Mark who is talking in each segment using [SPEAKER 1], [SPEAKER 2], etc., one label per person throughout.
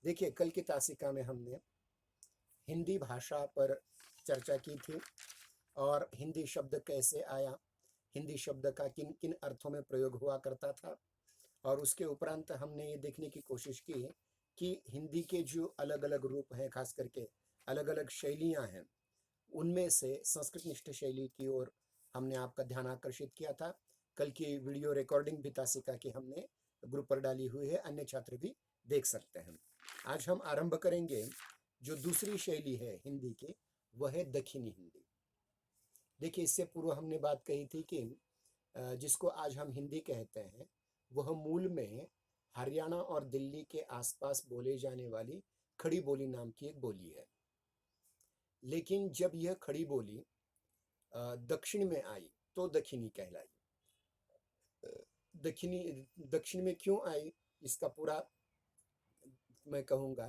[SPEAKER 1] देखिए, कल की तासिका में हमने हिंदी भाषा पर चर्चा की थी और हिंदी शब्द कैसे आया, हिंदी शब्द का किन किन अर्थों में प्रयोग हुआ करता था। और उसके उपरांत हमने ये देखने की कोशिश की कि हिंदी के जो अलग अलग रूप हैं, खास करके अलग अलग शैलियाँ हैं, उनमें से संस्कृतनिष्ठ शैली की ओर हमने आपका ध्यान आकर्षित किया था। कल की वीडियो रिकॉर्डिंग भी तासिका की हमने ग्रुप पर डाली हुई है, अन्य छात्र भी देख सकते हैं। आज हम आरंभ करेंगे जो दूसरी शैली है हिंदी की, वह है दक्षिणी हिंदी। देखिए, इससे पूर्व हमने बात कही थी कि जिसको आज हम हिंदी कहते हैं, वह मूल में हरियाणा और दिल्ली के आसपास बोले जाने वाली खड़ी बोली नाम की एक बोली है। लेकिन जब यह खड़ी बोली दक्षिण में आई तो दक्षिणी कहलाई। दक्षिणी दक्षिण में क्यों आई, इसका पूरा मैं कहूँगा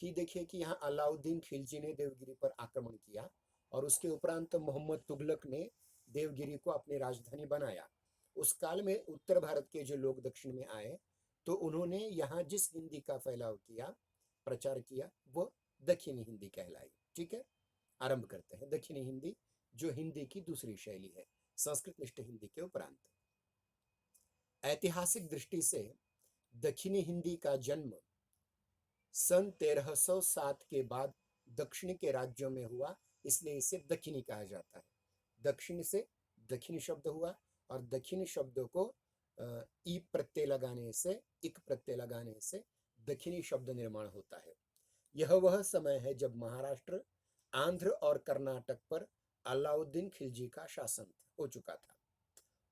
[SPEAKER 1] कि देखिए कि यहाँ अलाउद्दीन खिलजी ने देवगिरी पर आक्रमण किया और उसके उपरांत मोहम्मद तुगलक ने देवगिरी को अपनी राजधानी बनाया। उस काल में उत्तर भारत के जो लोग दक्षिण में आए तो उन्होंने यहाँ जिस हिंदी का फैलाव किया, प्रचार किया, वो दक्षिणी हिंदी कहलाई। ठीक है, आरंभ करते हैं। दक्षिणी हिंदी जो हिंदी की दूसरी शैली है संस्कृत निष्ठ हिंदी के उपरांत। ऐतिहासिक दृष्टि से दक्षिणी हिंदी का जन्म सन 1307 के बाद दक्षिण के राज्यों में हुआ, इसलिए इसे दक्षिणी कहा जाता है। दक्षिण से दक्षिणी शब्द हुआ और दक्षिणी शब्द को ई प्रत्यय लगाने से, इक प्रत्यय लगाने से दक्षिणी शब्द निर्माण होता है। यह वह समय है जब महाराष्ट्र, आंध्र और कर्नाटक पर अलाउद्दीन खिलजी का शासन हो चुका था।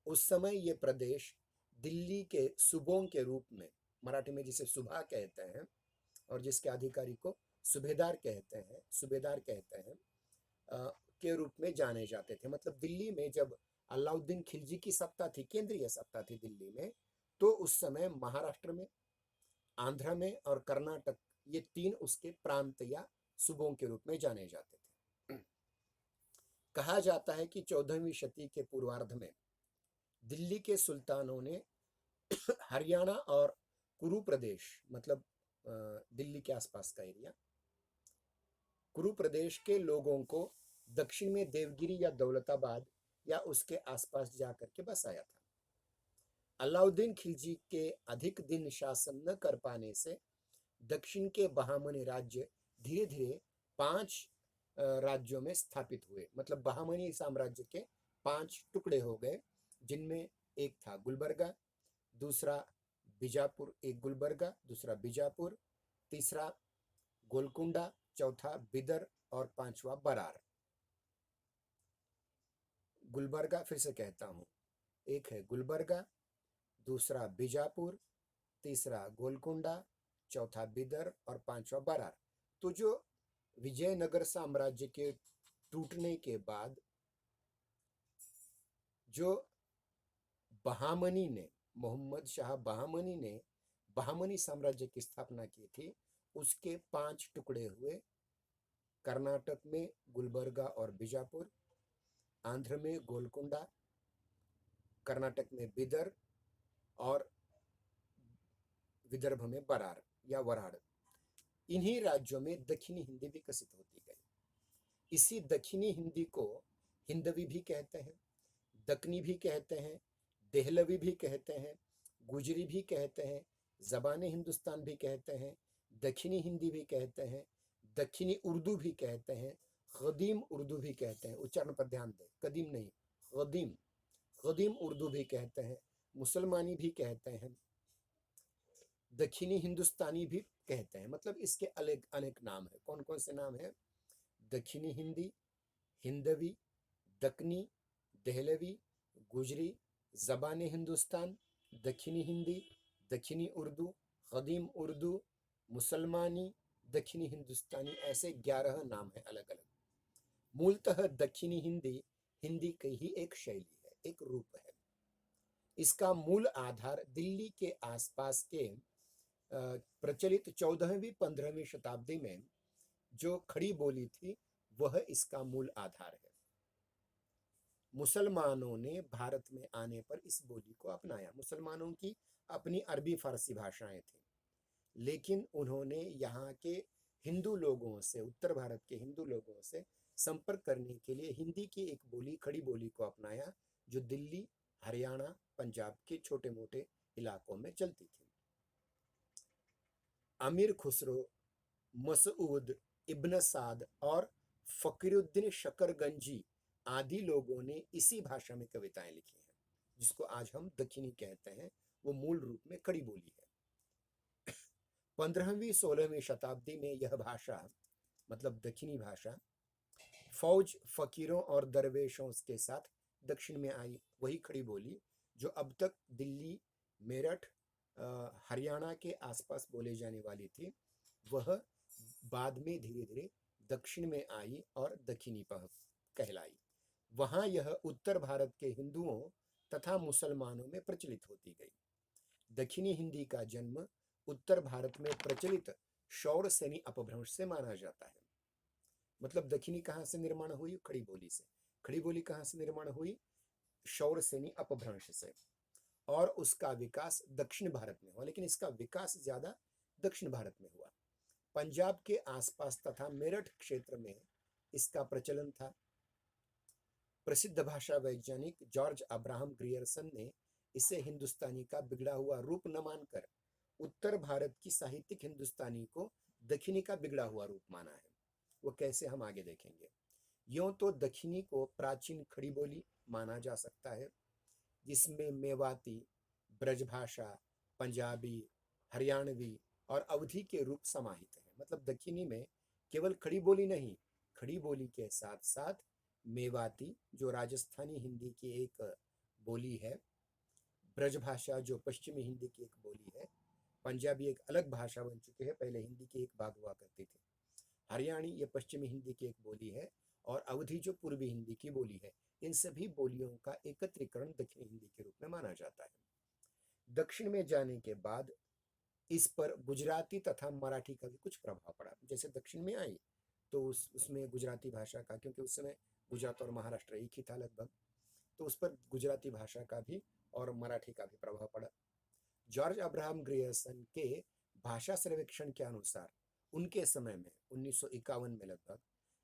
[SPEAKER 1] उस समय ये प्रदेश दिल्ली के सूबों के रूप में, मराठी में जिसे सुबा कहते हैं और जिसके अधिकारी को सूबेदार कहते हैं, के रूप में जाने जाते थे। मतलब दिल्ली में जब अलाउद्दीन खिलजी की सत्ता थी, केंद्रीय सत्ता थी दिल्ली में, तो उस समय महाराष्ट्र में, आंध्र में और कर्नाटक, ये तीन उसके प्रांत या सूबों के रूप में जाने जाते थे। कहा जाता है कि 14वीं शती के पूर्वार्ध में दिल्ली के सुल्तानों ने हरियाणा और कुरु प्रदेश, मतलब दिल्ली के आसपास का एरिया, कुरु प्रदेश के लोगों को दक्षिण में देवगिरी या दौलताबाद या उसके आसपास जाकर के बसाया था। अलाउद्दीन खिलजी के अधिक दिन शासन न कर पाने से दक्षिण के बहामनी राज्य धीरे धीरे 5 राज्यों में स्थापित हुए। मतलब बहामनी साम्राज्य के 5 टुकड़े हो गए, जिनमें एक था गुलबर्गा, दूसरा बीजापुर, एक गुलबर्गा, दूसरा बीजापुर, तीसरा गोलकुंडा, चौथा बिदर और पांचवा बरार। गुलबर्गा, फिर से कहता हूं, एक है गुलबर्गा, दूसरा बीजापुर, तीसरा गोलकुंडा, चौथा बिदर और पांचवा बरार। तो जो विजयनगर साम्राज्य के टूटने के बाद जो बहामनी ने, मोहम्मद शाह बहामनी ने बहामनी साम्राज्य की स्थापना की थी, उसके 5 टुकड़े हुए। कर्नाटक में गुलबर्गा और बीजापुर, आंध्र में गोलकुंडा, कर्नाटक में बिदर और विदर्भ में बरार या वराड़। इन्हीं राज्यों में दक्षिणी हिंदी विकसित होती गई। इसी दक्षिणी हिंदी को हिंदवी भी कहते हैं, दक्कनी भी कहते हैं, देहलवी भी कहते हैं, गुजरी भी कहते हैं, ज़बान हिंदुस्तान भी कहते हैं, दक्षिणी हिंदी भी कहते हैं, दक्षिणी उर्दू भी कहते हैं, क़दीम उर्दू भी कहते हैं। उच्चारण पर ध्यान दें, कदीम नहीं, क़दीम, क़दीम उर्दू भी कहते हैं, मुसलमानी भी कहते हैं, दक्षिणी हिंदुस्तानी भी कहते हैं। मतलब इसके अलग अनेक नाम है। कौन कौन से नाम है? दक्षिणी हिंदी, हिंदवी, दक्कनी, देहलवी, गुजरी, ज़बान हिंदुस्तान, दक्षिणी हिंदी, दक्षिणी उर्दू, क़दीम उर्दू, मुसलमानी, दक्षिणी हिंदुस्तानी, ऐसे 11 नाम हैं अलग अलग। मूलतः दक्षिणी हिंदी हिंदी की ही एक शैली है, एक रूप है। इसका मूल आधार दिल्ली के आसपास के प्रचलित 14वीं 15वीं शताब्दी में जो खड़ी बोली थी, वह इसका मूल आधार है। मुसलमानों ने भारत में आने पर इस बोली को अपनाया। मुसलमानों की अपनी अरबी फारसी भाषाएं थी, लेकिन उन्होंने यहाँ के हिंदू लोगों से, उत्तर भारत के हिंदू लोगों से संपर्क करने के लिए हिंदी की एक बोली, खड़ी बोली को अपनाया, जो दिल्ली, हरियाणा, पंजाब के छोटे मोटे इलाकों में चलती थी। अमीर खुसरो, मसूद इब्न साद और फकीरुद्दीन शकरगंजी आदि लोगों ने इसी भाषा में कविताएं लिखी हैं, जिसको आज हम दक्षिणी कहते हैं। वो मूल रूप में खड़ी बोली है। 15वीं 16वीं शताब्दी में यह भाषा, मतलब दक्षिणी भाषा, फौज, फकीरों और दरवेशों के साथ दक्षिण में आई। वही खड़ी बोली जो अब तक दिल्ली, मेरठ, हरियाणा के आसपास बोले जाने वाली थी, वह बाद में धीरे धीरे दक्षिण में आई और दक्षिणी कहलाई। वहां यह उत्तर भारत के हिंदुओं तथा मुसलमानों में प्रचलित होती गई। दक्षिणी हिंदी का जन्म उत्तर भारत में प्रचलित शौर सेनी अपभ्रंश से माना जाता है। मतलब दक्षिणी कहाँ से निर्माण हुई? खड़ी बोली से। खड़ी बोली कहाँ से निर्माण हुई? शौर सेनी अपभ्रंश से। और उसका विकास दक्षिण भारत में हुआ, लेकिन इसका विकास ज्यादा दक्षिण भारत में हुआ। पंजाब के आसपास तथा मेरठ क्षेत्र में इसका प्रचलन था। प्रसिद्ध भाषा वैज्ञानिक जॉर्ज अब्राहम ग्रियर्सन ने इसे हिंदुस्तानी का बिगड़ा हुआ रूप न मानकर उत्तर भारत की साहित्यिक हिंदुस्तानी को दक्षिणी का बिगड़ा हुआ रूप माना है। वो कैसे, हम आगे देखेंगे। यूं तो दक्षिणी को प्राचीन खड़ी बोली माना जा सकता है, जिसमें मेवाती, ब्रजभाषा, पंजाबी, हरियाणवी और अवधी के रूप समाहित हैं। मतलब दक्षिणी में केवल खड़ी बोली नहीं, खड़ी बोली के साथ साथ मेवाती, जो राजस्थानी हिंदी की एक बोली है, ब्रजभाषा जो पश्चिमी हिंदी की एक बोली है, पंजाबी एक अलग भाषा बन चुकी है, पहले हिंदी की एक भाग हुआ करती थी, हरियाणी ये पश्चिमी हिंदी की एक बोली है, और अवधी जो पूर्वी हिंदी की बोली है। इन सभी बोलियों का एकत्रीकरण दक्षिणी हिंदी के रूप में माना जाता है। दक्षिण में जाने के बाद इस पर गुजराती तथा मराठी का भी कुछ प्रभाव पड़ा। जैसे दक्षिण में आई तो उसमें गुजराती भाषा का, क्योंकि उस समय गुजरात और महाराष्ट्र एक ही था लगभग, तो उस पर गुजराती भाषा का भी और मराठी का भी प्रभाव पड़ा। जॉर्ज अब्राहम ग्रियर्सन के भाषा सर्वेक्षण के अनुसार उनके समय में 1951 में लगभग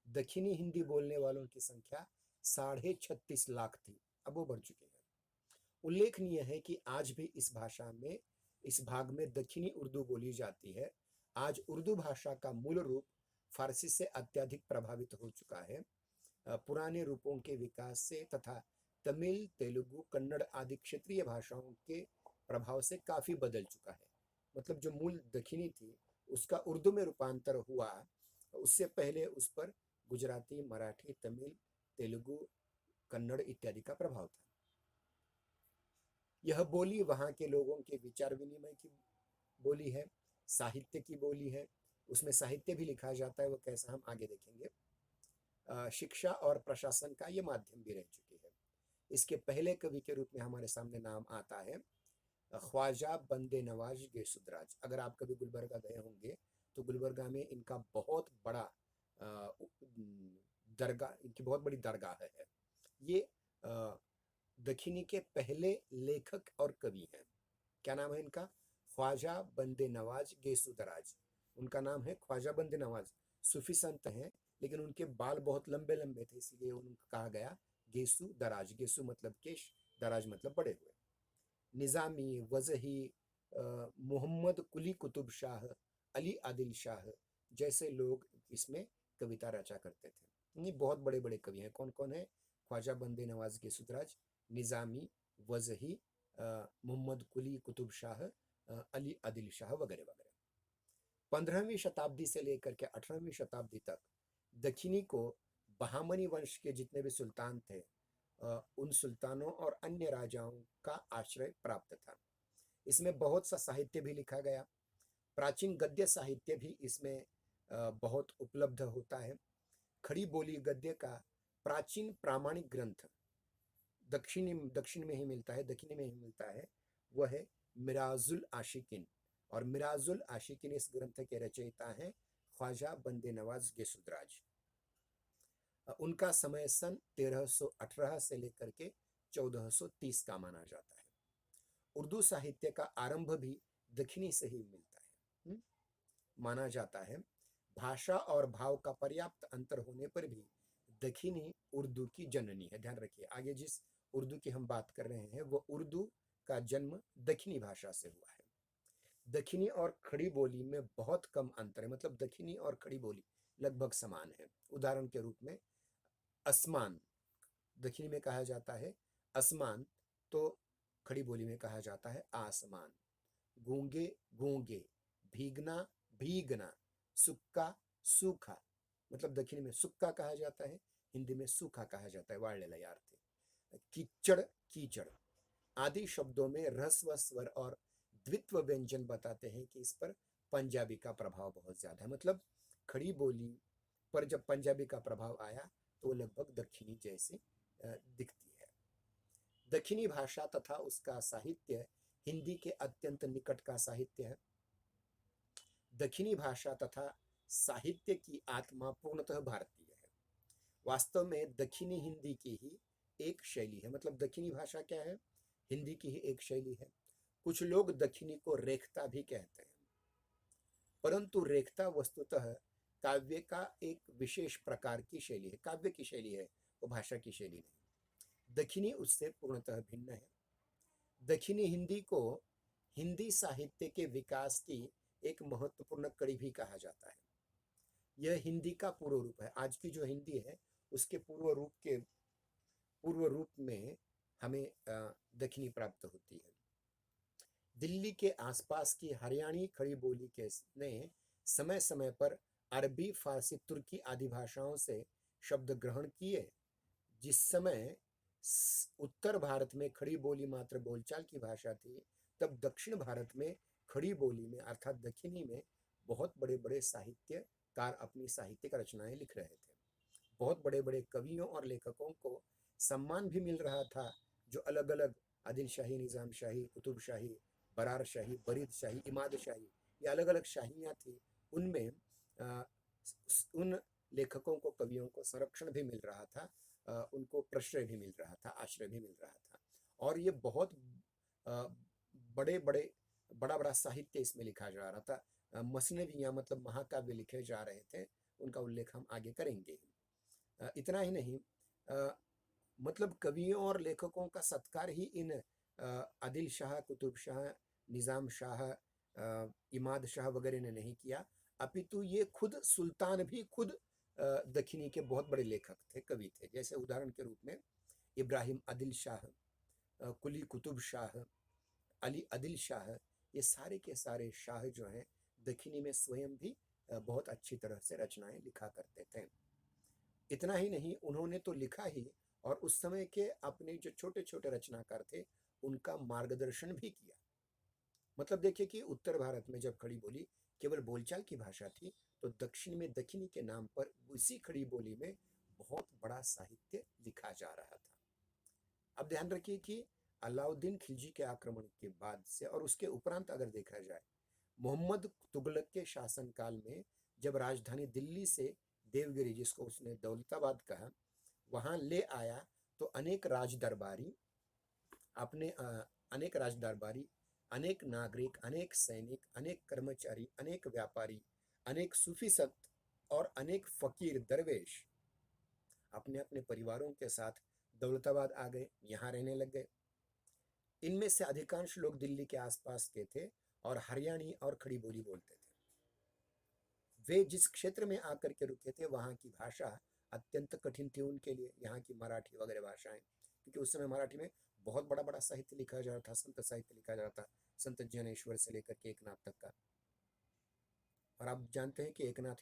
[SPEAKER 1] दक्षिणी हिंदी बोलने वालों की संख्या 36.5 लाख थी। अब वो बढ़ चुकी है। उल्लेखनीय है कि आज भी इस भाषा में, इस भाग में दक्षिणी उर्दू बोली जाती है। आज उर्दू भाषा का मूल रूप फारसी से अत्यधिक प्रभावित हो चुका है। पुराने रूपों के विकास से तथा तमिल, तेलुगु, कन्नड़ आदि क्षेत्रीय भाषाओं के प्रभाव से काफी बदल चुका है। मतलब जो मूल दक्षिणी थी उसका उर्दू में रूपांतर हुआ, उससे पहले उस पर गुजराती, मराठी, तमिल, तेलुगु, कन्नड़ इत्यादि का प्रभाव था। यह बोली वहाँ के लोगों के विचार विनिमय की बोली है, साहित्य की बोली है। उसमें साहित्य भी लिखा जाता है, वो कैसा हम आगे देखेंगे। शिक्षा और प्रशासन का ये माध्यम भी रह चुकी है। इसके पहले कवि के रूप में हमारे सामने नाम आता है ख्वाजा बंदे नवाज गेसुदराज। अगर आप कभी गुलबर्गा गए होंगे तो गुलबर्गा में इनका बहुत बड़ा दरगाह, इनकी बहुत बड़ी दरगाह है। ये दक्षिणी के पहले लेखक और कवि हैं। क्या नाम है इनका? ख्वाजा बंदे नवाज गेसुदराज। उनका नाम है ख्वाजा बंदे नवाज। सूफी संत हैं, लेकिन उनके बाल बहुत लंबे लंबे थे, इसलिए उनको कहा गया गेसु दराज। गेसु मतलब केश, दराज मतलब बड़े हुए। निजामी, वजही, मोहम्मद कुली कुतुब शाह, अली आदिल शाह जैसे लोग इसमें कविता रचा करते थे। ये बहुत बड़े बड़े कवि हैं। कौन कौन है? ख्वाजा बंदे नवाज गेसुदराज, निजामी, वजही, मोहम्मद कुली कुतुब शाह, अली आदिल शाह वगैरह वगैरह। 15वीं शताब्दी से लेकर के 18वीं शताब्दी तक दक्षिणी को बहामनी वंश के जितने भी सुल्तान थे, उन सुल्तानों और अन्य राजाओं का आश्रय प्राप्त था। इसमें बहुत सा साहित्य भी लिखा गया। प्राचीन गद्य साहित्य भी इसमें बहुत उपलब्ध होता है। खड़ी बोली गद्य का प्राचीन प्रामाणिक ग्रंथ दक्षिण में ही मिलता है, दक्षिणी में ही मिलता है। वह है मिराजुल आशिकिन, और मिराजुल आशिकिन इस ग्रंथ के रचयिता हैं ख्वाजा बंदे नवाज गेसुदराज। उनका समय सन 1318 से लेकर के 1430 का माना जाता है। उर्दू साहित्य का आरंभ भी दक्षिणी से ही मिलता है। माना जाता है। भाषा और भाव का पर्याप्त अंतर होने पर भी दक्षिणी उर्दू की जननी है। ध्यान रखिए, आगे जिस उर्दू की हम बात कर रहे हैं वो उर्दू का जन्म दक्षिणी भाषा से हुआ है। दक्षिणी और खड़ी बोली में बहुत कम अंतर है, मतलब दक्षिणी और खड़ी बोली लगभग समान है। उदाहरण के रूप में आसमान दक्षिणी में कहा जाता है आसमान, तो खड़ी बोली में कहा जाता है आसमान। गूंगे गूंगे, भीगना भीगना, सुक्का सूखा, मतलब दक्षिणी में सुक्का कहा जाता है, हिंदी में सूखा कहा जाता है, वाळलेला या अर्थ। कीचड़ कीचड़ आदि शब्दों में ह्रस्व स्वर और द्वित्व व्यंजन बताते हैं कि इस पर पंजाबी का प्रभाव बहुत ज्यादा है। मतलब खड़ी बोली पर जब पंजाबी का प्रभाव आया तो लगभग दक्षिणी जैसी दिखती है। दक्षिणी भाषा तथा उसका साहित्य हिंदी के अत्यंत निकट का साहित्य है। दक्षिणी भाषा तथा साहित्य की आत्मा पूर्णतः भारतीय है। वास्तव में दक्षिणी हिंदी की ही एक शैली है। मतलब दक्षिणी भाषा क्या है, हिंदी की ही एक शैली है। कुछ लोग दक्षिणी को रेखता भी कहते हैं, परंतु रेखता वस्तुतः काव्य का एक विशेष प्रकार की शैली है, काव्य की शैली है, वो भाषा की शैली नहीं। दक्षिणी उससे पूर्णतः भिन्न है। दक्षिणी हिंदी को हिंदी साहित्य के विकास की एक महत्वपूर्ण कड़ी भी कहा जाता है। यह हिंदी का पूर्व रूप है। आज की जो हिंदी है उसके पूर्व रूप में हमें दक्षिणी प्राप्त होती है। दिल्ली के आसपास की हरियाणी खड़ी बोली के ने समय समय पर अरबी, फारसी, तुर्की आदि भाषाओं से शब्द ग्रहण किए। जिस समय उत्तर भारत में खड़ी बोली मात्र बोलचाल की भाषा थी, तब दक्षिण भारत में खड़ी बोली में अर्थात दक्षिणी में बहुत बड़े बड़े साहित्यकार अपनी साहित्यिक रचनाएं लिख रहे थे। बहुत बड़े बड़े कवियों और लेखकों को सम्मान भी मिल रहा था, जो अलग अलग आदिल शाही, निजाम शाही, कुतुब शाही, बरार शाही, बरीद शाही, इमाद शाही, ये अलग अलग शाहियाँ थी। उनमें उन लेखकों को, कवियों को संरक्षण भी मिल रहा था, उनको प्रश्रय भी मिल रहा था, आश्रय भी मिल रहा था। और ये बहुत बड़े बड़े बड़ा बड़ा साहित्य इसमें लिखा जा रहा था। मसनवियाँ मतलब महाकाव्य लिखे जा रहे थे, उनका उल्लेख हम आगे करेंगे। इतना ही नहीं, मतलब कवियों और लेखकों का सत्कार ही इन आदिल शाह, कुतुब शाह, निज़ाम शाह, इमाद शाह वगैरह ने नहीं किया, अपितु ये खुद सुल्तान भी खुद दक्षिणी के बहुत बड़े लेखक थे, कवि थे। जैसे उदाहरण के रूप में इब्राहिम आदिल शाह, कुली कुतुब शाह, अली आदिल शाह, ये सारे के सारे शाह जो हैं दक्षिणी में स्वयं भी बहुत अच्छी तरह से रचनाएं लिखा करते थे। इतना ही नहीं, उन्होंने तो लिखा ही, और उस समय के अपने जो छोटे छोटे रचनाकार थे उनका मार्गदर्शन भी किया। मतलब देखिए कि उत्तर भारत में जब खड़ी बोली केवल बोलचाल की भाषा थी, तो दक्षिण में दक्षिणी के नाम पर उसी खड़ी बोली में बहुत बड़ा साहित्य लिखा जा रहा था। अब ध्यान रखिए कि अलाउद्दीन खिलजी के आक्रमण के बाद से और उसके उपरांत अगर देखा जाए, मोहम्मद तुगलक के शासनकाल में जब राजधानी दिल्ली से देवगिरी, जिसको उसने दौलताबाद कहा, वहां ले आया, तो अनेक राजदरबारी, अनेक नागरिक, अनेक सैनिक, अनेक कर्मचारी, अनेक व्यापारी, अनेक सूफी संत और अनेक फकीर दरवेश अपने अपने परिवारों के साथ दौलताबाद आ गए, यहाँ रहने लग गए। इनमें से अधिकांश लोग दिल्ली के आसपास के थे और हरियाणी और खड़ी बोली बोलते थे। वे जिस क्षेत्र में आकर के रुके थे वहाँ की भाषा अत्यंत कठिन थी उनके लिए, यहाँ की मराठी वगैरह भाषाएं, क्योंकि उस समय मराठी में बहुत बड़ा बड़ा साहित्य लिखा जा रहा था, संत साहित्य लिखा जा रहा था, संत ज्ञानेश्वर से लेकर के एकनाथ तक का। और आप जानते हैं कि एकनाथ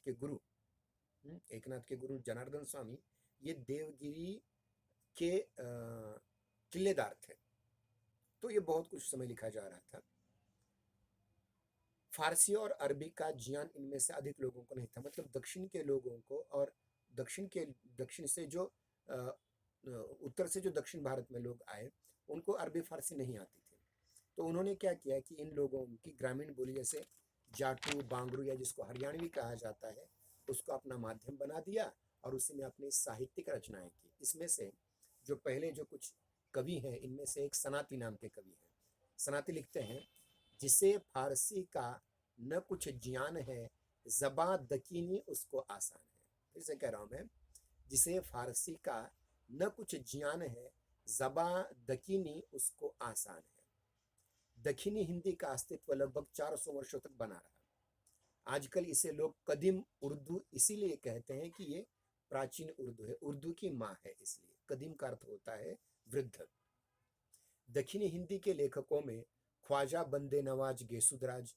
[SPEAKER 1] के गुरु जनार्दन स्वामी ये देवगिरी के किलेदार थे, तो ये बहुत कुछ समय लिखा जा रहा था। फारसी और अरबी का ज्ञान इनमें से अधिक लोगों को नहीं था। मतलब दक्षिण के लोगों को, और दक्षिण से जो उत्तर से जो दक्षिण भारत में लोग आए, उनको अरबी फारसी नहीं आती थी। तो उन्होंने क्या किया कि इन लोगों की ग्रामीण बोली जैसे जाटू, बांगरू या जिसको हरियाणवी कहा जाता है, उसको अपना माध्यम बना दिया और उसी में अपनी साहित्यिक रचनाएं की। इसमें से जो पहले जो कुछ कवि हैं, इनमें से एक सनाती नाम के कवि हैं। सनाती लिखते हैं, जिसे फारसी का न कुछ ज्ञान है, ज़बां दकीनी उसको आसान है। फिर से कह रहा हूँ मैं, जिसे फारसी का न कुछ ज्ञान है, ज़बां दकीनी उसको आसान है। दक्षिणी हिंदी का अस्तित्व लगभग 400 वर्षों तक बना रहा। आजकल इसे लोग कदीम उर्दू इसीलिए कहते हैं कि ये प्राचीन उर्दू है, उर्दू की माँ है, इसलिए कदीम का अर्थ होता है वृद्ध। दक्षिणी हिंदी के लेखकों में ख्वाजा बंदे नवाज गेसुदराज,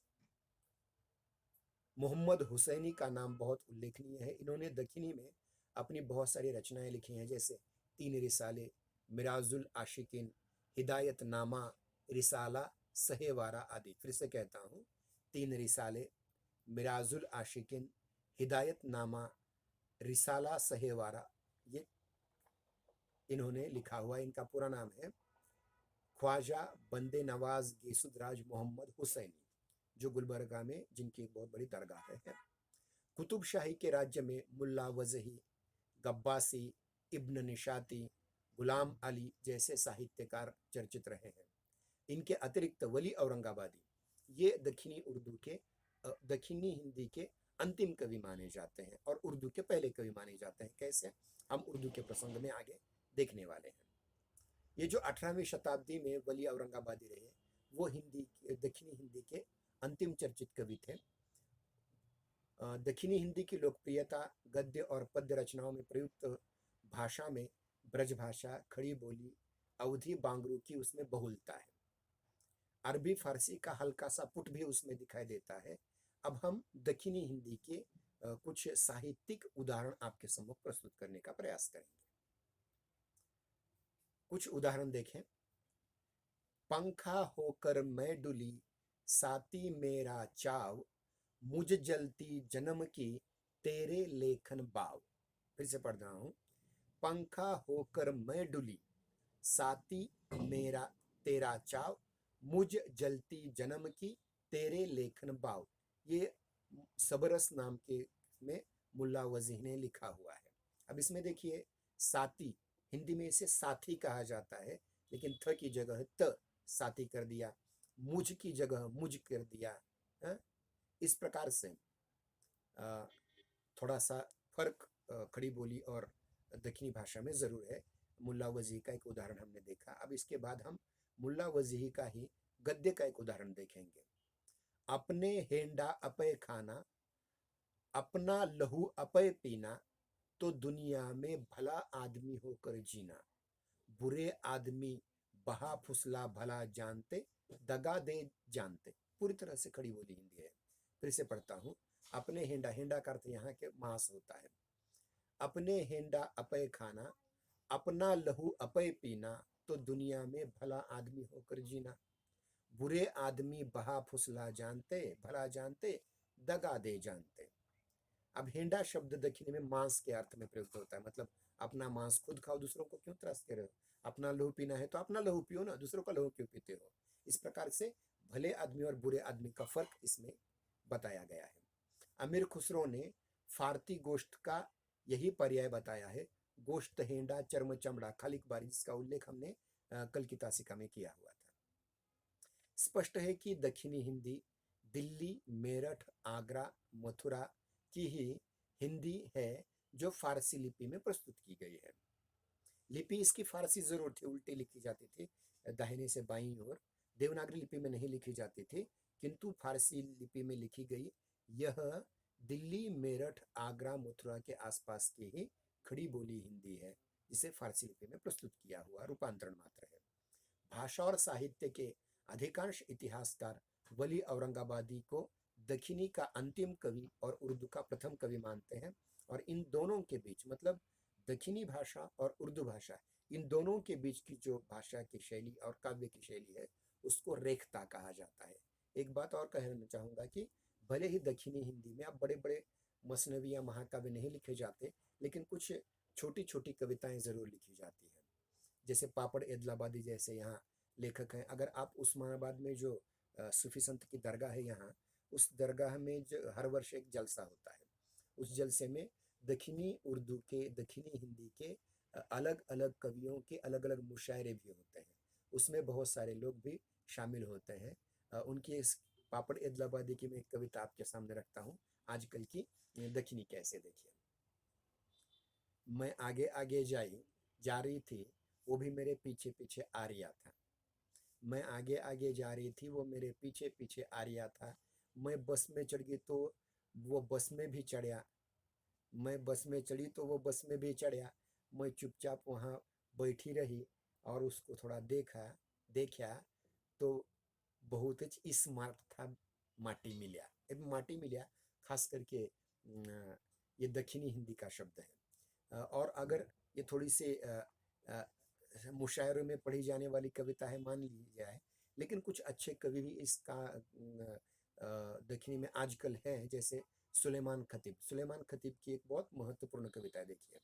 [SPEAKER 1] मोहम्मद हुसैनी का नाम बहुत उल्लेखनीय है। इन्होंने दक्षिणी में अपनी बहुत सारी रचनाएं लिखी हैं, जैसे 3 रिसाले, मिराजुल आशिकीन, हिदायतनामा, रिसाला, सहेवारा आदि। फिर से कहता हूँ, 3 रिसाले, मिराजुल आशिकीन, हिदायतनामा, रिसाला, सहेवारा, ये इन्होंने लिखा हुआ। इनका पूरा नाम है ख्वाजा बंदे नवाज गेसुदराज मोहम्मद हुसैनी, जो गुलबर्गा में जिनकी एक बहुत बड़ी दरगाह है। कुतुब शाही के राज्य में मुल्ला वजही, गब्बासी, इब्न निशाती, गुलाम अली जैसे साहित्यकार चर्चित रहे हैं। इनके अतिरिक्त वली औरंगाबादी, ये दक्षिणी हिंदी के अंतिम कवि माने जाते हैं और उर्दू के पहले कवि माने जाते हैं। कैसे, हम उर्दू के प्रसंग में आगे देखने वाले हैं। ये जो 18वीं शताब्दी में वली औरंगाबादी रहे, वो दक्षिणी हिंदी के अंतिम चर्चित कवि थे। दक्षिणी हिंदी की लोकप्रियता गद्य और पद्य रचनाओं में प्रयुक्त भाषा में ब्रज भाषा, खड़ी बोली, अवधी बांगरू की उसमें बहुलता है। अरबी फारसी का हल्का सा पुट भी उसमें दिखाई देता है। अब हम दक्षिणी हिंदी के कुछ साहित्यिक उदाहरण आपके सम्मुख प्रस्तुत करने का प्रयास करेंगे। कुछ उदाहरण देखें। पंखा होकर मैं डुली, साथी मेरा चाव, मुझ जलती जन्म की, तेरे लेखन बाव। फिर से पढ़ रहा हूं। पंखा होकर मैं डुली, साथी मेरा तेरा चाव, मुझ जलती जन्म की, तेरे लेखन बाव। ये सबरस नाम के में मुल्ला वजीह ने लिखा हुआ है। अब इसमें देखिए, साथी, हिंदी में इसे साथी कहा जाता है, लेकिन थ की जगह त साथी कर दिया, मुझ की जगह मुझ कर दिया। इस प्रकार से थोड़ा सा फर्क खड़ी बोली और दक्षिणी भाषा में जरूर है। मुल्ला वजीह का एक उदाहरण हमने देखा। अब इसके बाद हम मुल्ला वजीह का ही गद्य का एक उदाहरण देखेंगे। अपने हेंडा अपय खाना, अपना लहू अपय पीना, तो दुनिया में भला आदमी होकर जीना, बुरे आदमी बहा फुसला भला जानते, दगा दे जानते। पूरी तरह से खड़ी बोली हिंदी है। फिर से पढ़ता हूँ। अपने हेंडा, हेंडा का अर्थ यहाँ के मांस होता है। अपने हेंडा अपय खाना, अपना लहू अपय पीना, तो दुनिया में भला आदमी होकर जीना, बुरे आदमी बहा फुसला जानते, भला जानते, दगा दे जानते। अब हेंडा शब्द दक्षिणी में मांस के अर्थ में प्रयुक्त होता है। मतलब अपना मांस खुद खाओ, दूसरों को क्यों त्रासते रहो। अपना लहू पीना है तो अपना लहू पियो ना, दूसरों का लहू क्यों पीते हो। इस प्रकार से भले आदमी और बुरे आदमी का फर्क इसमें बताया गया है। अमीर खुसरो ने फारती गोश्त का यही पर्याय बताया है, गोश्त हेंडा चर्म चमड़ा खालिक बारी, जिसका उल्लेख हमने कल की तासिका में किया हुआ था। स्पष्ट है कि दक्षिणी हिंदी दिल्ली, मेरठ, आगरा, मथुरा की ही हिंदी है, जो फारसी लिपि में प्रस्तुत की गई है। लिपि इसकी फारसी जरूर थी, उल्टी लिखी जाती थी, दाहिने से बाईं ओर। देवनागरी लिपि में नहीं लिखी जाती थी, किंतु फारसी लिपि में लिखी गई यह दिल्ली, मेरठ, आगरा, मथुरा के आसपास की ही खड़ी बोली हिंदी है, जिसे फारसी लिपि में प्रस्तुत किया हुआ रूपांतरण मात्र है। भाषा और साहित्य के अधिकांश इतिहासकार वली औरंगाबादी को दक्षिणी का अंतिम कवि और उर्दू का प्रथम कवि मानते हैं, और इन दोनों के बीच, मतलब दक्षिणी भाषा और उर्दू भाषा, इन दोनों के बीच की जो भाषा की शैली और काव्य की शैली है, उसको रेखता कहा जाता है। एक बात और कहना चाहूँगा कि भले ही दक्षिणी हिंदी में अब बड़े बड़े मसनवी या महाकाव्य नहीं लिखे जाते, लेकिन कुछ छोटी छोटी कविताएं जरूर लिखी जाती हैं। जैसे पापड़ एदलाबादी जैसे यहाँ लेखक हैं। अगर आप उस्मानाबाद में जो सूफी संत की दरगाह है यहाँ, उस दरगाह में जो हर वर्ष एक जलसा होता है, उस जलसे में दक्षिणी उर्दू के, दक्षिणी हिंदी के अलग अलग कवियों के अलग अलग मुशायरे भी होते हैं। उसमें बहुत सारे लोग भी शामिल होते हैं। उनकी इस पापड़ एदलाबादी की मैं एक कविता आपके सामने रखता हूँ, आजकल की दक्षिणी कैसे देखिए। मैं आगे आगे जा रही थी, वो भी मेरे पीछे पीछे आ रहा था। मैं आगे आगे जा रही थी, वो मेरे पीछे पीछे आ रहा था। मैं बस में चढ़ गई तो वो बस में भी चढ़ा। मैं बस में चढ़ी तो वो बस में भी चढ़ा। मैं चुपचाप वहाँ बैठी रही और उसको थोड़ा देखा तो बहुत ही स्मार्ट था। माटी मिलिया, माटी मिलिया खास करके ये दक्षिणी हिंदी का शब्द है। और अगर ये थोड़ी सी मुशायरों में पढ़ी जाने वाली कविता है मान ली जाए, लेकिन कुछ अच्छे कवि भी इसका दक्षिणी में आजकल है, जैसे सुलेमान खतीब की एक बहुत महत्वपूर्ण कविता है देखिए,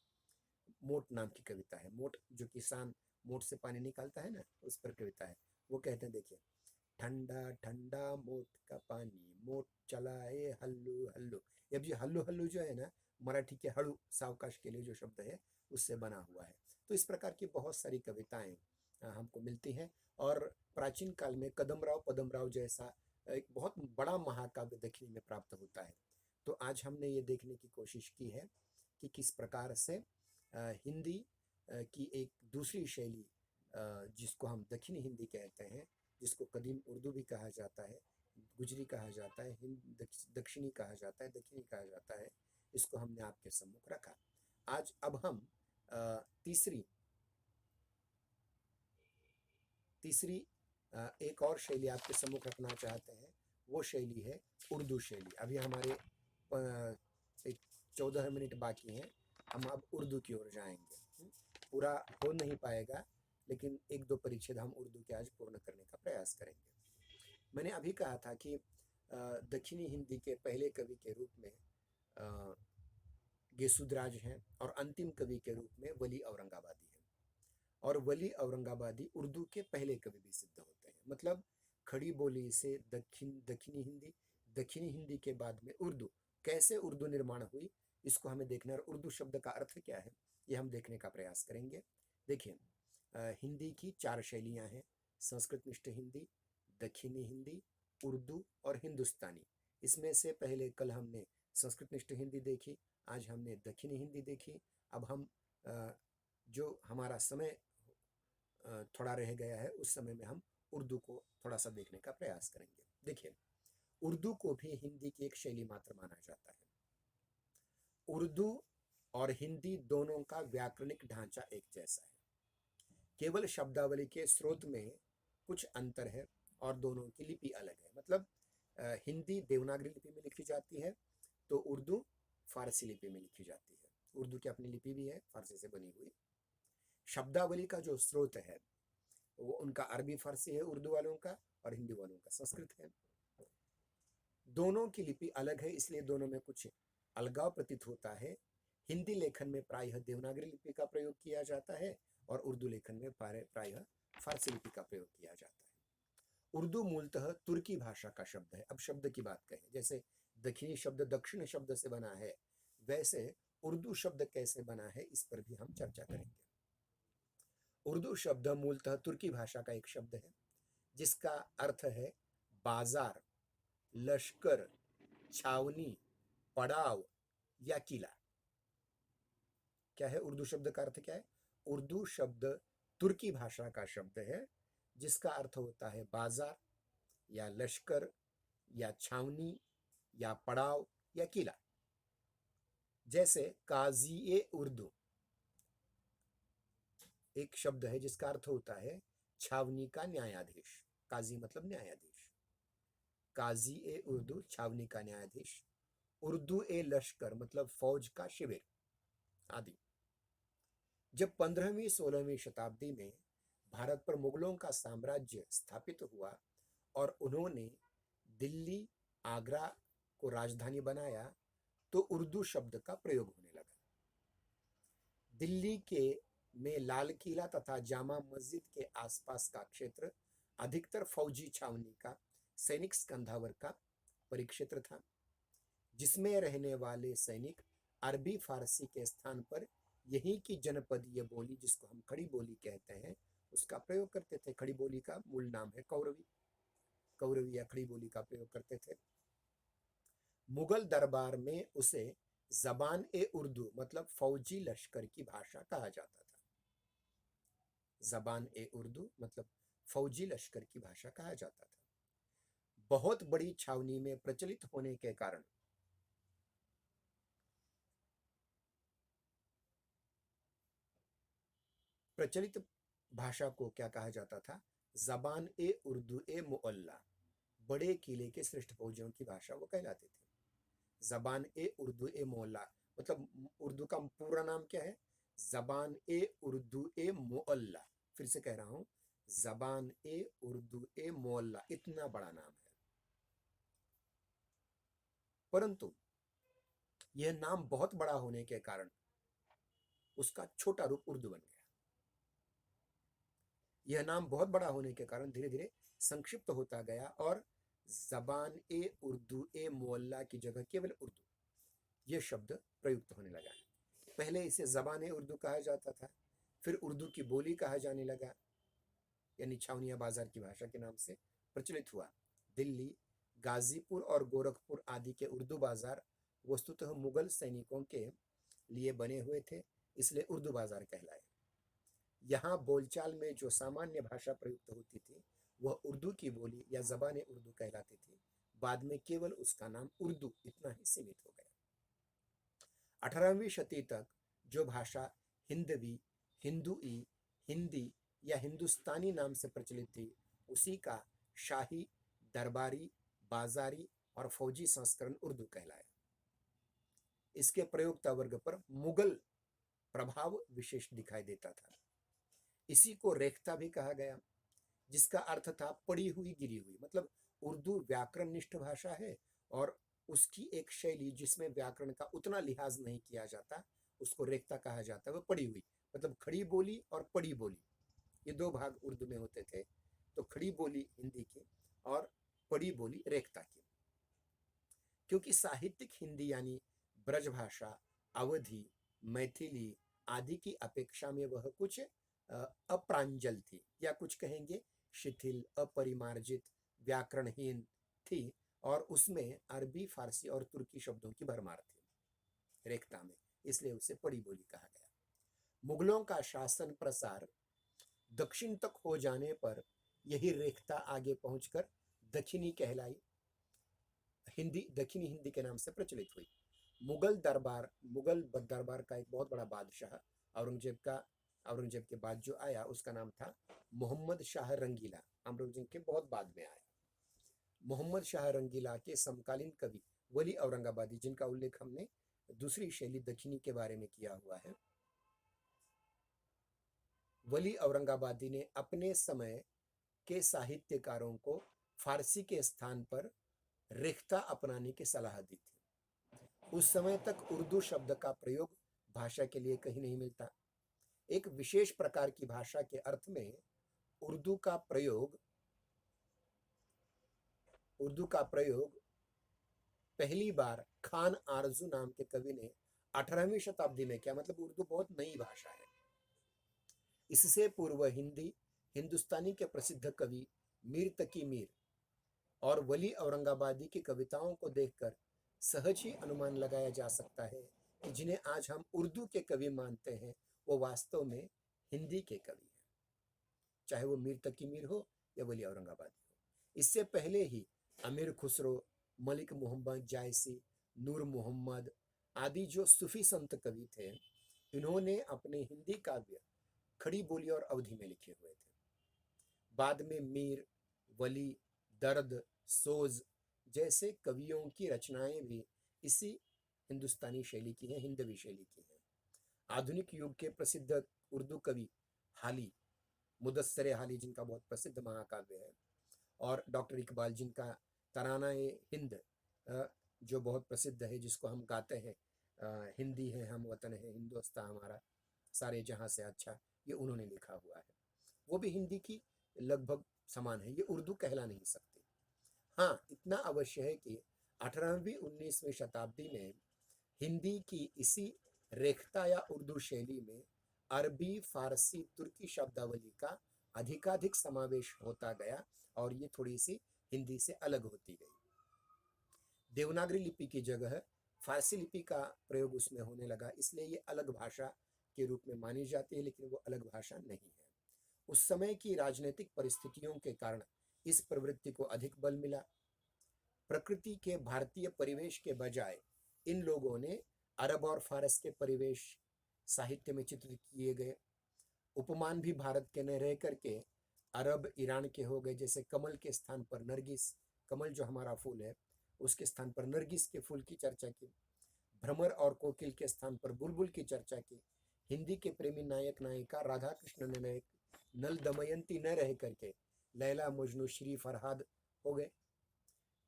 [SPEAKER 1] मोट नाम की कविता है। मोट जो किसान मोट से पानी निकालता है ना, उस पर कविता है। वो कहते हैं देखिए, ठंडा ठंडा मोट का पानी, मोट चलाए हल्लू हल्लू। अब ये हल्लू हल्लू जो है ना, मराठी के हड़ू सावकाश के लिए जो शब्द है उससे बना हुआ है। तो इस प्रकार की बहुत सारी कविताएं हमको मिलती हैं। और प्राचीन काल में पदमराव जैसा एक बहुत बड़ा महाकाव्य दक्षिणी में प्राप्त होता है। तो आज हमने ये देखने की कोशिश की है कि किस प्रकार से हिंदी की एक दूसरी शैली, जिसको हम दक्षिणी हिंदी कहते हैं, जिसको कदीम उर्दू भी कहा जाता है, गुजरी कहा जाता है, दक्षिणी कहा जाता है, दक्षिणी कहा जाता है, इसको हमने आपके सम्मुख रखा। आज अब हम तीसरी एक और शैली आपके सम्मुख रखना चाहते हैं। वो शैली है उर्दू शैली। अभी हमारे 14 मिनट बाकी हैं, हम अब उर्दू की ओर जाएंगे। पूरा हो नहीं पाएगा, लेकिन एक दो परिच्छेद हम उर्दू के आज पूर्ण करने का प्रयास करेंगे। मैंने अभी कहा था कि दक्षिणी हिंदी के पहले कवि के रूप में गेसुदराज हैं और अंतिम कवि के रूप में वली औरंगाबादी हैं। और वली औरंगाबादी उर्दू के पहले कवि भी सिद्ध होते हैं। मतलब खड़ी बोली से दक्षिणी हिंदी के बाद में उर्दू, कैसे उर्दू निर्माण हुई इसको हमें देखना है। और उर्दू शब्द का अर्थ क्या है ये हम देखने का प्रयास करेंगे। देखिए, हिंदी की 4 शैलियाँ हैं: संस्कृत निष्ठ हिंदी, दक्षिणी हिंदी, उर्दू और हिंदुस्तानी। इसमें से पहले कल हमने संस्कृत निष्ठ हिंदी देखी, आज हमने दक्षिणी हिंदी देखी। अब हम जो हमारा समय थोड़ा रह गया है, उस समय में हम उर्दू को थोड़ा सा देखने का प्रयास करेंगे। देखिए, उर्दू को भी हिंदी की एक शैली मात्र माना जाता है। उर्दू और हिंदी दोनों का व्याकरणिक ढांचा एक जैसा है, केवल शब्दावली के स्रोत में कुछ अंतर है और दोनों की लिपि अलग है। मतलब हिंदी देवनागरी लिपि में लिखी जाती है, तो उर्दू फारसी लिपि में लिखी जाती है। उर्दू की अपनी लिपि भी है, फारसी से बनी हुई। शब्दावली का जो स्रोत है वो उनका अरबी फारसी है उर्दू वालों का, और हिंदी वालों का संस्कृत है। दोनों की लिपि अलग है, इसलिए दोनों में कुछ अलगाव प्रतीत होता है। हिंदी लेखन में प्रायः देवनागरी लिपि का प्रयोग किया जाता है और उर्दू लेखन में प्रायः फारसी लिपि का प्रयोग किया जाता है। उर्दू मूलतः तुर्की भाषा का शब्द है। अब शब्द की बात करें, जैसे दक्षिणी शब्द दक्षिण शब्द से बना है, वैसे उर्दू शब्द कैसे बना है इस पर भी हम चर्चा करेंगे। उर्दू शब्द मूलतः तुर्की भाषा का एक शब्द है, जिसका अर्थ है बाजार, लश्कर, छावनी, पड़ाव या किला। क्या है उर्दू शब्द का अर्थ? क्या है? उर्दू शब्द तुर्की भाषा का शब्द है, जिसका अर्थ होता है बाजार या लश्कर या छावनी या पड़ाव या किला। जैसे काजी उर्दू एक शब्द है जिसका अर्थ होता है छावनी का न्यायाधीश। काजी मतलब न्यायाधीश। काजी ए उर्दू छावनी का न्यायाधीश। उर्दू ए लश्कर मतलब फौज का शिविर आदि। जब 15वीं 16वीं शताब्दी में भारत पर मुगलों का साम्राज्य स्थापित हुआ और उन्होंने दिल्ली आगरा को राजधानी बनाया, तो उर्दू शब्द का प्रयोग होने लगा। दिल्ली के में लाल किला तथा जामा मस्जिद के आसपास का क्षेत्र अधिकतर फौजी छावनी का, सैनिक स्कंधावर का परिक्षेत्र था, जिसमें रहने वाले सैनिक अरबी फारसी के स्थान पर यहीं की जनपदीय बोली, जिसको हम खड़ी बोली कहते हैं, उसका प्रयोग करते थे। खड़ी बोली का मूल नाम है कौरवी। कौरवी या खड़ी बोली का प्रयोग करते थे। मुगल दरबार में उसे जबान ए उर्दू मतलब फौजी लश्कर की भाषा कहा जाता था। जबान ए उर्दू मतलब फौजी लश्कर की भाषा कहा जाता था। बहुत बड़ी छावनी में प्रचलित होने के कारण प्रचलित भाषा को क्या कहा जाता था? जबान ए उर्दू ए मुअल्ला, बड़े किले के श्रेष्ठ फौजियों की भाषा वो कहलाते थे। जबान ए उर्दू ए मुअल्ला मतलब उर्दू का पूरा नाम क्या है? जबान ए उर्दू ए मुअल्ला। फिर से कह रहा हूं, जबान ए उर्दू ए मुअल्ला, इतना बड़ा नाम है। परंतु यह नाम बहुत बड़ा होने के कारण उसका छोटा रूप उर्दू बन गया। यह नाम बहुत बड़ा होने के कारण धीरे धीरे संक्षिप्त होता गया और जबान ए उर्दू ए मुअल्ला की जगह केवल उर्दू यह शब्द प्रयुक्त होने लगा। पहले इसे जबान ए उर्दू कहा जाता था, फिर उर्दू की बोली कहा जाने लगा, यानी छावनिया बाजार की भाषा के नाम से प्रचलित हुआ। दिल्ली, गाजीपुर और गोरखपुर आदि के उर्दू बाजार वस्तुतः मुगल सैनिकों के लिए बने हुए थे, इसलिए उर्दू बाजार कहलाए। यहाँ बोलचाल में जो सामान्य भाषा प्रयुक्त होती थी वह उर्दू की बोली या जबान उर्दू कहलाती थी। बाद में केवल उसका नाम उर्दू इतना ही सीमित हो गया। 18वीं शती तक जो भाषा हिंदवी, हिंदुई, हिंदी या हिंदुस्तानी नाम से प्रचलित थी, उसी का शाही, दरबारी, बाजारी और फौजी संस्करण उर्दू कहलाया। इसके प्रयोक्ता वर्ग पर मुगल प्रभाव विशेष दिखाई देता था। इसी को रेख्ता भी कहा गया, जिसका अर्थ था पड़ी हुई, गिरी हुई। मतलब उर्दू व्याकरण निष्ठ भाषा है और उसकी एक शैली जिसमें व्याकरण का उतना लिहाज नहीं किया जाता, उसको रेख्ता कहा जाता है। वह पड़ी हुई मतलब खड़ी बोली और पड़ी बोली, ये दो भाग उर्दू में होते थे। तो खड़ी बोली हिंदी की और पड़ी बोली रेख्ता की। क्योंकि साहित्यिक हिंदी यानी ब्रजभाषा, अवधी, मैथिली आदि की अपेक्षा में वह कुछ अप्रांजल थी, या कुछ कहेंगे शिथिल, अपरिमार्जित, व्याकरणहीन थी, और उसमें अरबी, फारसी और तुर्की शब्दों की भरमार थी रेख्ता में, इसलिए उसे पड़ी बोली कहा गया। मुगलों का शासन प्रसार दक्षिण तक हो जाने पर यही रेख्ता आगे पहुंचकर दक्षिणी कहलाई, हिंदी, दक्षिणी हिंदी के नाम से प्रचलित हुई। मुगल दरबार का एक बहुत बड़ा बादशाह औरंगजेब के बाद जो आया उसका नाम था मोहम्मद शाह रंगीला। औरंगजेब के बहुत बाद में आया। मोहम्मद शाह रंगीला के समकालीन कवि वली औरंगाबादी, जिनका उल्लेख हमने दूसरी शैली दक्षिणी के बारे में किया हुआ है, वली औरंगाबादी ने अपने समय के साहित्यकारों को फारसी के स्थान पर रेख्ता अपनाने की सलाह दी थी। उस समय तक उर्दू शब्द का प्रयोग भाषा के लिए कहीं नहीं मिलता। एक विशेष प्रकार की भाषा के अर्थ में उर्दू का प्रयोग पहली बार खान आरजू नाम के कवि ने 18वीं शताब्दी में किया। मतलब उर्दू बहुत नई भाषा है। इससे पूर्व हिंदी, हिंदुस्तानी के प्रसिद्ध कवि मीर तकी मीर और वली औरंगाबादी की कविताओं को देखकर सहज ही अनुमान लगाया जा सकता है कि जिन्हें आज हम उर्दू के कवि मानते हैं वो वास्तव में हिंदी के कवि हैं, चाहे वो मीर तकी मीर हो या वली औरंगाबादी हो। इससे पहले ही अमीर खुसरो, मलिक मोहम्मद जायसी, नूर मोहम्मद आदि जो सूफी संत कवि थे, इन्होंने अपने हिंदी काव्य खड़ी बोली और अवधी में लिखे हुए थे। बाद में मीर, वली, दर्द, सोज जैसे कवियों की रचनाएं भी इसी हिंदुस्तानी शैली की हैं, हिंदवी शैली की हैं। आधुनिक युग के प्रसिद्ध उर्दू कवि हाली, मुदस्सर हाली जिनका बहुत प्रसिद्ध महाकाव्य है, और डॉक्टर इकबाल जिनका तराना-ए हिंद जो बहुत प्रसिद्ध है, जिसको हम गाते हैं, हिंदी है हम वतन है हिंदुस्तान हमारा, सारे जहां से अच्छा, ये उन्होंने लिखा हुआ है। वो भी हिंदी की लगभग समान है, ये उर्दू कहला नहीं सकती। हाँ, इतना अवश्य है कि 18वीं 19वीं शताब्दी में हिंदी की इसी रेख्ता या उर्दू शैली में अरबी, फारसी, तुर्की शब्दावली का अधिकाधिक समावेश होता गया और ये थोड़ी सी हिंदी से अलग होती गई। देवनागरी लिपि की जगह फारसी लिपि का प्रयोग उसमें होने लगा, इसलिए ये अलग भाषा के रूप में मानी जाती है, लेकिन वो अलग भाषा नहीं है। उस समय की राजनीतिक परिस्थितियों के कारण इस प्रवृत्ति को अधिक बल मिला। प्रकृति के भारतीय परिवेश के बजाय इन लोगों ने अरब और फारस के परिवेश साहित्य में चित्रित किए गए। उपमान भी भारत के न रह करके अरब ईरान के हो गए, जैसे कमल के स्थान पर नरगिस, कमल जो हमारा फूल है उसके स्थान पर नरगिस के फूल की चर्चा की। भ्रमर और कोकिल के स्थान पर बुलबुल की चर्चा की। हिंदी के प्रेमी नायक नायिका राधा कृष्ण ने नल दमयंती न रह करके लैला मजनू श्री फरहाद हो गए।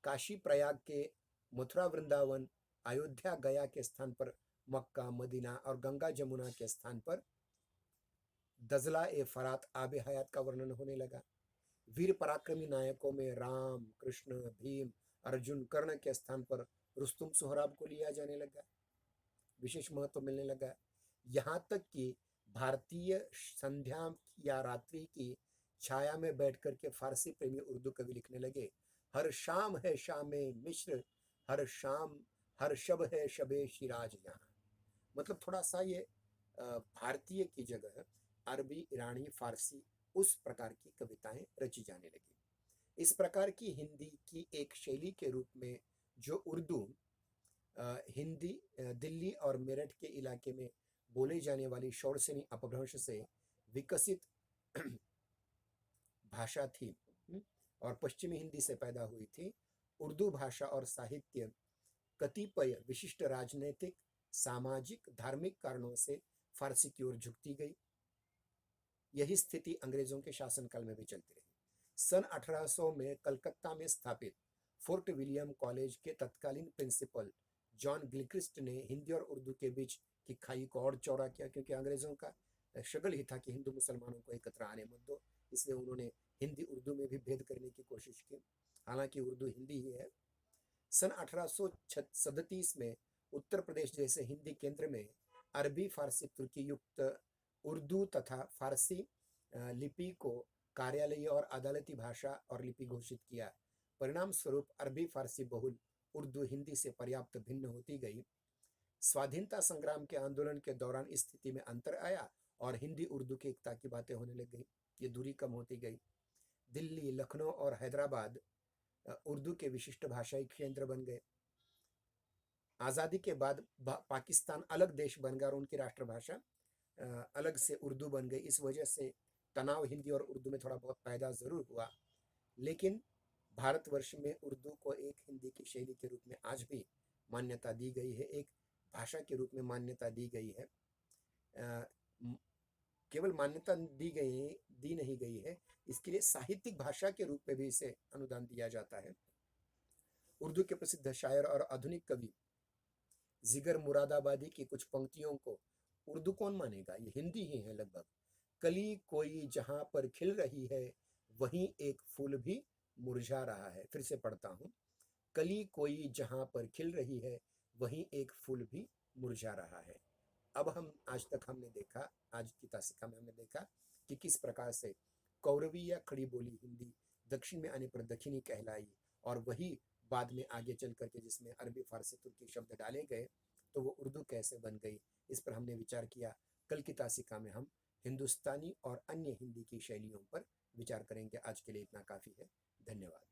[SPEAKER 1] काशी प्रयाग के मथुरा वृंदावन, अयोध्या गया के स्थान पर मक्का मदीना और गंगा जमुना के स्थान पर दजला ए फरात आब हयात का वर्णन होने लगा। वीर पराक्रमी नायकों में राम कृष्ण भीम अर्जुन कर्ण के स्थान पर रुस्तुम सोहराब को लिया जाने लगा, विशेष महत्व मिलने लगा। यहाँ तक कि भारतीय संध्या या रात्रि की छाया में बैठकर के फारसी प्रेमी उर्दू कवि लिखने लगे, हर शाम है शामे मिश्र, हर शाम हर शब है शबे शिराज यहाँ। मतलब थोड़ा सा ये भारतीय की जगह अरबी ईरानी फारसी उस प्रकार की कविताएं रची जाने लगी। इस प्रकार की हिंदी की एक शैली के रूप में जो उर्दू हिंदी दिल्ली और मेरठ के इलाके में बोले जाने वाली शौरसेनी अपभ्रंश से विकसित भाषा थी और पश्चिमी हिंदी से पैदा हुई थी, उर्दू भाषा और साहित्य कतिपय विशिष्ट राजनीतिक सामाजिक धार्मिक कारणों से फारसी की ओर झुकती गई। यही स्थिति अंग्रेजों के शासनकाल में भी चलती रही। सन 1800 में कलकत्ता में स्थापित फोर्ट विलियम कॉलेज के तत्कालीन प्रिंसिपल जॉन गिलक्रिस्ट ने हिंदी और उर्दू के बीच की खाई को और चौड़ा किया, क्योंकि अंग्रेजों का शगल ही था कि हिंदू मुसलमानों को एकत्र आने मत दो, इसलिए उन्होंने हिंदी उर्दू में भी भेद करने की कोशिश की, हालांकि उर्दू हिंदी ही है। सन 1837 में उत्तर प्रदेश जैसे हिंदी केंद्र में अरबी फारसी तुर्की युक्त उर्दू तथा फारसी लिपि को कार्यालयीय और अदालती भाषा और लिपि घोषित किया। परिणाम स्वरूप अरबी फारसी बहुल उर्दू हिंदी से पर्याप्त भिन्न होती गई। स्वाधीनता संग्राम के आंदोलन के दौरान इस स्थिति में अंतर आया और हिंदी उर्दू की एकता की बातें होने लग गई, ये दूरी कम होती गई। दिल्ली लखनऊ और हैदराबाद उर्दू के विशिष्ट भाषाई केंद्र बन गए। आज़ादी के बाद पाकिस्तान अलग देश बन गया और उनकी राष्ट्रभाषा अलग से उर्दू बन गई। इस वजह से तनाव हिंदी और उर्दू में थोड़ा बहुत पैदा ज़रूर हुआ, लेकिन भारतवर्ष में उर्दू को एक हिंदी की शैली के रूप में आज भी मान्यता दी गई है, एक भाषा के रूप में मान्यता दी गई है। केवल मान्यता दी नहीं गई है, इसके लिए साहित्यिक भाषा के रूप में भी इसे अनुदान दिया जाता है। उर्दू के प्रसिद्ध शायर और आधुनिक कवि जिगर मुरादाबादी की कुछ पंक्तियों को उर्दू कौन मानेगा, ये हिंदी ही है लगभग। कली कोई जहां पर खिल रही है वहीं एक फूल भी मुरझा रहा है। फिर से पढ़ता हूँ, कली कोई जहां पर खिल रही है वहीं एक फूल भी मुरझा रहा है। अब हम हमने देखा, आज की तासिका में हमने देखा कि किस प्रकार से कौरवी या खड़ी बोली हिंदी दक्षिण में आने पर दक्षिणी कहलाई, और वही बाद में आगे चल करके जिसमें अरबी फारसी तुर्की शब्द डाले गए तो वो उर्दू कैसे बन गई, इस पर हमने विचार किया। कल की तासिका में हम हिंदुस्तानी और अन्य हिंदी की शैलियों पर विचार करेंगे। आज के लिए इतना काफ़ी है। धन्यवाद।